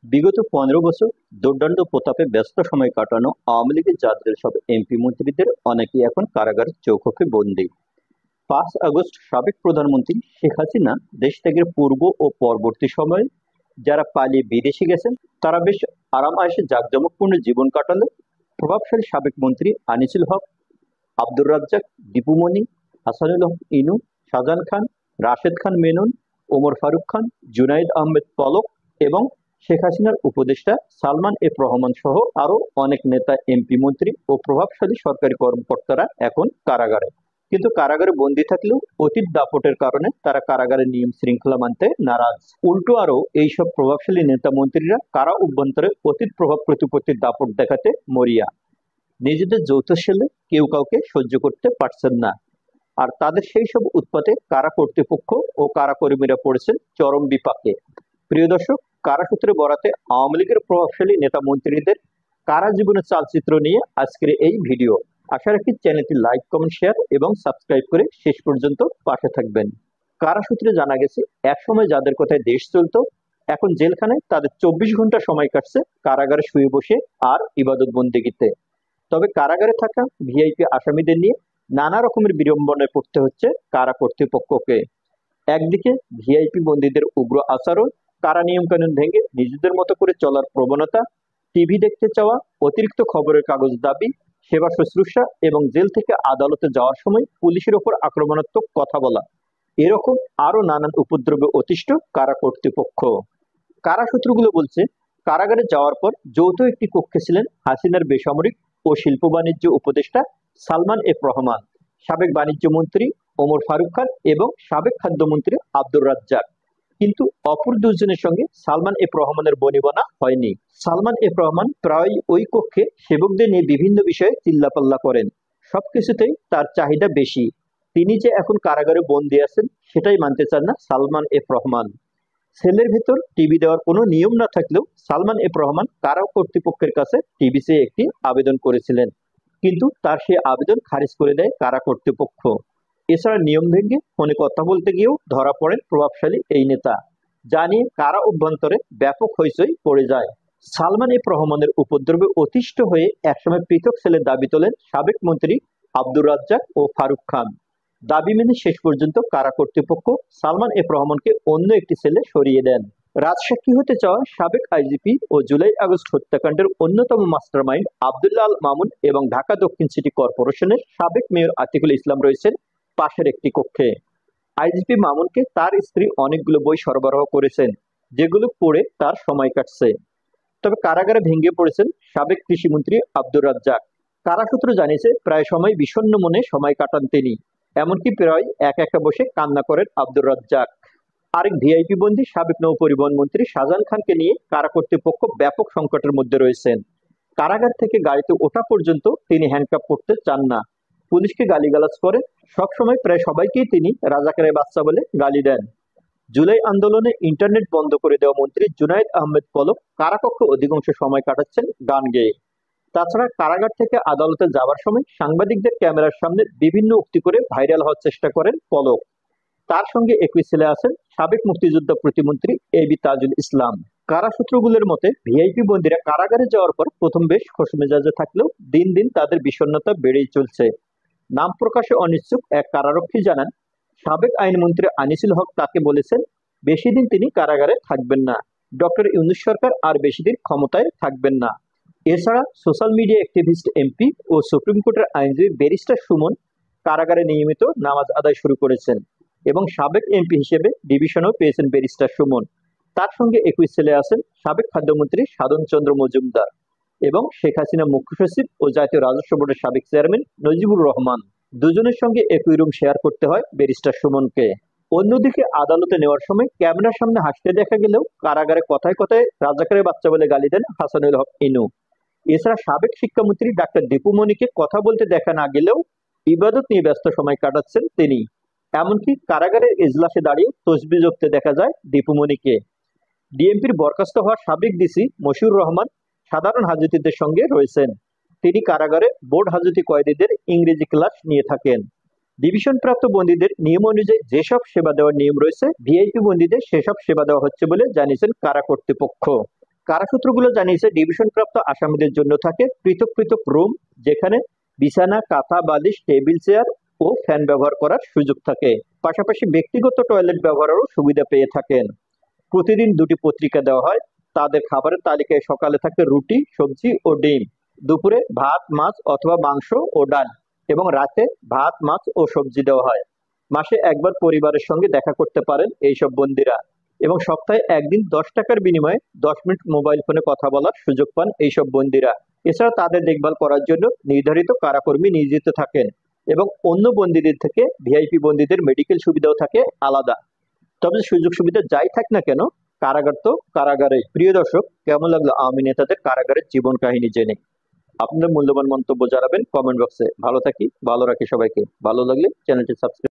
বিগত ১৫ বছর দুর্দান্ত প্রতাপে ব্যস্ত সময় কাটানো আওয়ামী লীগের জাতীয় সব এমপি মন্ত্রীদের অনেকেই এখন কারাগারের চৌকোঠে বন্দী। ৫ আগস্ট সাবেক প্রধানমন্ত্রী শেখ হাসিনা দেশ ত্যাগের পূর্ব ও পরবর্তী সময়ে যারা পালিয়ে বিদেশে গেছেন তারা বেশ আরাম আয়েশে জাঁকজমকপূর্ণ জীবন কাটালে প্রভাবশালী সাবেক মন্ত্রী আনিসুল হক, আব্দুর রাজ্জাক, দীপু মনি, হাসানুল হক ইনু, শাহজাহান খান, রাশেদ খান মেনন, ওমর ফারুক খান, জুনাইদ আহমেদ পলক এবং শেখ হাসিনার উপদেষ্টা সালমান এফ রহমান সহ আরো অনেক নেতা, এমপি, মন্ত্রী ও প্রভাবশালী সরকারি কর্মকর্তারা এখন কারাগারে। কিন্তু কারাগারে বন্দী থাকলেও অতীত দাপটের কারণে তারা কারাগারের নিয়ম শৃঙ্খলা মানতে নারাজ। উল্টো আরো এইসব প্রভাবশালী নেতা মন্ত্রীরা কারা অভ্যন্তরে অতীত প্রভাব প্রতিপত্তির দাপট দেখাতে মরিয়া। নিজেদের যৌথ সেলে কেউ কাউকে সহ্য করতে পারছেন না। আর তাদের সেই সব উৎপাতে কারা কর্তৃপক্ষ ও কারা কর্মীরা পড়েছেন চরম বিপাকে। প্রিয় দর্শক, কারা সূত্রে বরাতে আওয়ামী লীগের প্রভাবশালী নেতা মন্ত্রীদের কারা জীবনের চালচিত্র নিয়ে আজকের এই ভিডিও। আশা রাখি চ্যানেলটি লাইক, কমেন্ট, শেয়ার এবং সাবস্ক্রাইব করে শেষ পর্যন্ত পাশে থাকবেন। কারা সূত্রে জানা গেছে, একসময় যাদের কথায় দেশ চলতো এখন জেলখানায় তাদের ২৪ ঘন্টা সময় কাটছে কারাগারে শুয়ে বসে আর ইবাদত বন্দেগীতে। তবে কারাগারে থাকা ভিআইপি আসামিদের নিয়ে নানা রকমের বিড়ম্বনায় পড়তে হচ্ছে কারা কর্তৃপক্ষকে। একদিকে ভিআইপি বন্দীদের উগ্র আচরণ, কারা নিয়মকানুন ভেঙে নিজেদের মতো করে চলার প্রবণতা, টিভি দেখতে চাওয়া, অতিরিক্ত খবরের কাগজ দাবি, সেবা শুশ্রূষা এবং জেল থেকে আদালতে যাওয়ার সময় পুলিশের ওপর আক্রমণাত্মক কথা বলা, এরকম আরো নানান উপদ্রবে অতিষ্ঠ কারা কর্তৃপক্ষ। কারা সূত্রগুলো বলছে, কারাগারে যাওয়ার পর যৌথ একটি কক্ষে ছিলেন হাসিনার বেসামরিক ও শিল্প বাণিজ্য উপদেষ্টা সালমান এফ রহমান, সাবেক বাণিজ্য মন্ত্রী ওমর ফারুক খান এবং সাবেক খাদ্যমন্ত্রী আব্দুর রাজ্জাক। কিন্তু অপর দুজনের সঙ্গে সালমান এফ রহমানের বনিবনা হয়নি। সালমান এফ রহমান প্রায় ওই কক্ষে সেবকদের নিয়ে বিভিন্ন বিষয়ে চিল্লাপাল্লা করেন। সবকিছুতেই তার চাহিদা বেশি। তিনি যে এখন কারাগারে বন্দী আছেন সেটাই মানতে চান না সালমান এফ রহমান। সেলের ভেতর টিভি দেওয়ার কোনো নিয়ম না থাকলেও সালমান এফ রহমান কারা কর্তৃপক্ষের কাছে টিভি চেয়ে একটি আবেদন করেছিলেন, কিন্তু তার সেই আবেদন খারিজ করে দেয় কারা কর্তৃপক্ষ। এছাড়া নিয়ম ভেঙে ফোনে কথা বলতে গিয়েও ধরা পড়েন প্রভাবশালী এই নেতা, যা নিয়ে কারা অভ্যন্তরে ব্যাপক হইচই পড়ে যায়। সালমান এফ রহমানের উপদ্রবে অতিষ্ঠ হয়ে একসময় পৃথক সেলের দাবি তোলেন সাবেক মন্ত্রী আব্দুর রাজ্জাক ও ফারুক খান। দাবি মেনে শেষ পর্যন্ত কারা কর্তৃপক্ষ সালমান এফ রহমানকে অন্য একটি সেলে সরিয়ে দেন। রাজসাক্ষী হতে চাওয়া সাবেক আইজিপি ও জুলাই আগস্ট হত্যাকাণ্ডের অন্যতম মাস্টারমাইন্ড আব্দুল্লাহ আল মামুন এবং ঢাকা দক্ষিণ সিটি কর্পোরেশনের সাবেক মেয়র আতিকুল ইসলাম রয়েছেন পাশের একটি কক্ষে। আইজিপি মামুনকে তার স্ত্রী অনেকগুলো বই সরবরাহ করেছেন, যেগুলো পড়ে তার সময় কাটছে। তবে কারাগারে ভেঙে পড়েছেন সাবেক কৃষিমন্ত্রী আব্দুর রাজ্জাক। কারা সূত্র জানিয়েছে, প্রায় সময় বিষণ্ণ মনে সময় কাটান তিনি। এমনকি প্রায় একা একা বসে কান্না করেন আব্দুর রাজ্জাক। আরেক ভিআইপি বন্দী সাবেক নৌ পরিবহন মন্ত্রী শাহজাহান খানকে নিয়ে কারা কর্তৃপক্ষ ব্যাপক সংকটের মধ্যে রয়েছেন। কারাগার থেকে গাড়িতে ওঠা পর্যন্ত তিনি হ্যান্ডকাপ করতে চান না, পুলিশকে গালিগালাজ করেন। সবসময় প্রায় সবাইকেই তিনি রাজাকারের বাচ্চা বলে গালি দেন। জুলাই আন্দোলনে ইন্টারনেট বন্ধ করে দেওয়া মন্ত্রী জুনাইদ আহমেদ পলক কারাকক্ষে অধিকাংশ সময় কাটাচ্ছেন গান গেয়ে। তাছাড়া কারাগার থেকে আদালতে যাওয়ার সময় সাংবাদিকদের ক্যামেরার সামনে বিভিন্ন উক্তি করে ভাইরাল হওয়ার চেষ্টা করেন পলক। তার সঙ্গে একই ছেলে আছেন সাবেক মুক্তিযোদ্ধা প্রতিমন্ত্রী এবি তাজুল ইসলাম। কারা সূত্রগুলোর মতে, ভিআইপি বন্দীরা কারাগারে যাওয়ার পর প্রথম বেশ খোশমেজাজে থাকলেও দিন দিন তাদের বিষণ্ণতা বেড়েই চলছে। নাম প্রকাশে অনিচ্ছুক এক কারারক্ষী জানান, সাবেক আইনমন্ত্রী আনিসুল হক তাকে বলেছেন বেশি দিন তিনি কারাগারে থাকবেন না। ডক্টর ইউনূস সরকার আর বেশি দিন ক্ষমতায় থাকবেন না। এছাড়া সোশ্যাল মিডিয়া অ্যাক্টিভিস্ট এমপি ও সুপ্রিম কোর্টের আইনজীবী ব্যারিস্টার সুমন কারাগারে নিয়মিত নামাজ আদায় শুরু করেছেন এবং সাবেক এমপি হিসেবে ডিভিশনও পেয়েছেন ব্যারিস্টার সুমন। তার সঙ্গে একই ছেলে আছেন সাবেক খাদ্যমন্ত্রী সাধন চন্দ্র মজুমদার এবং শেখ হাসিনা মুখ্য সচিব ও জাতীয় রাজস্ব বোর্ডের সাবেক চেয়ারম্যান নজিবুর রহমান। দুজনের সঙ্গে একই রুম শেয়ার করতে হয় ব্যারিস্টার সুমনকে। অন্যদিকে আদালতে নেওয়ার সময় ক্যামেরার সামনে হাসতে দেখা গেলেও কারাগারে কথায় কথায় রাজাকারের বাচ্চা বলে গালি দেন হাসানুল হক ইনু। এছাড়া সাবেক শিক্ষামন্ত্রী ডাক্তার দীপু মনিকে কথা বলতে দেখা না গেলেও ইবাদত নিয়ে ব্যস্ত সময় কাটাচ্ছেন তিনি। এমনকি কারাগারের এজলাসে দাঁড়িয়ে তসবিহ জপতে দেখা যায় দীপু মনিকে। ডিএমপির বরখাস্ত হওয়া সাবেক ডিসি মশিউর রহমান সাধারণ হাজতিদের সঙ্গে রয়েছেন। তিনি কারাগারে বোর্ড হাজতি কয়েদিদের ইংরেজি ক্লাস নিয়ে থাকেন। ডিভিশনপ্রাপ্ত বন্দীদের নিয়ম অনুযায়ী যেসব সেবা দেওয়ার নিয়ম রয়েছে, ভিআইপি বন্দীদের সেসব সেবা দেওয়া হচ্ছে বলে জানিয়েছেন কারা কর্তৃপক্ষ। কারা সূত্রগুলো জানিয়েছে ডিভিশনপ্রাপ্ত আসামিদের জন্য থাকে পৃথক পৃথক রুম, যেখানে বিছানা, কাঁথা, বালিশ, টেবিল চেয়ার ও ফ্যান ব্যবহার করার সুযোগ থাকে। পাশাপাশি ব্যক্তিগত টয়লেট ব্যবহারেরও সুবিধা পেয়ে থাকেন। প্রতিদিন 2টি পত্রিকা দেওয়া হয়। তাদের খাবারের তালিকায় সকালে থাকে রুটি, সবজি ও ডিম, দুপুরে ভাত, মাছ অথবা মাংস ও ডাল, এবং রাতে ভাত, মাছ ও সবজি দেওয়া হয়। মাসে একবার পরিবারের সঙ্গে দেখা করতে পারেন এইসব বন্দীরা, এবং সপ্তাহে একদিন 10 টাকার বিনিময়ে 10 মিনিট মোবাইল ফোনে কথা বলার সুযোগ পান এইসব বন্দীরা। এছাড়া তাদের দেখভাল করার জন্য নির্ধারিত কারাকর্মী নিয়োজিত থাকেন, এবং অন্য বন্দীদের থেকে ভিআইপি বন্দীদের মেডিকেল সুবিধাও থাকে আলাদা। তবে সুযোগ সুবিধা যাই থাক না কেন, কারাগার তো কারাগারে। প্রিয় দর্শক, কেমন লাগলো আওয়ামী নেতাদের কারাগারের জীবন কাহিনী জেনে? আপনাদের মূল্যবান মন্তব্য জানাবেন কমেন্ট বক্সে। ভালো থাকি, ভালো রাখি সবাইকে। ভালো লাগলে চ্যানেলটি সাবস্ক্রাইব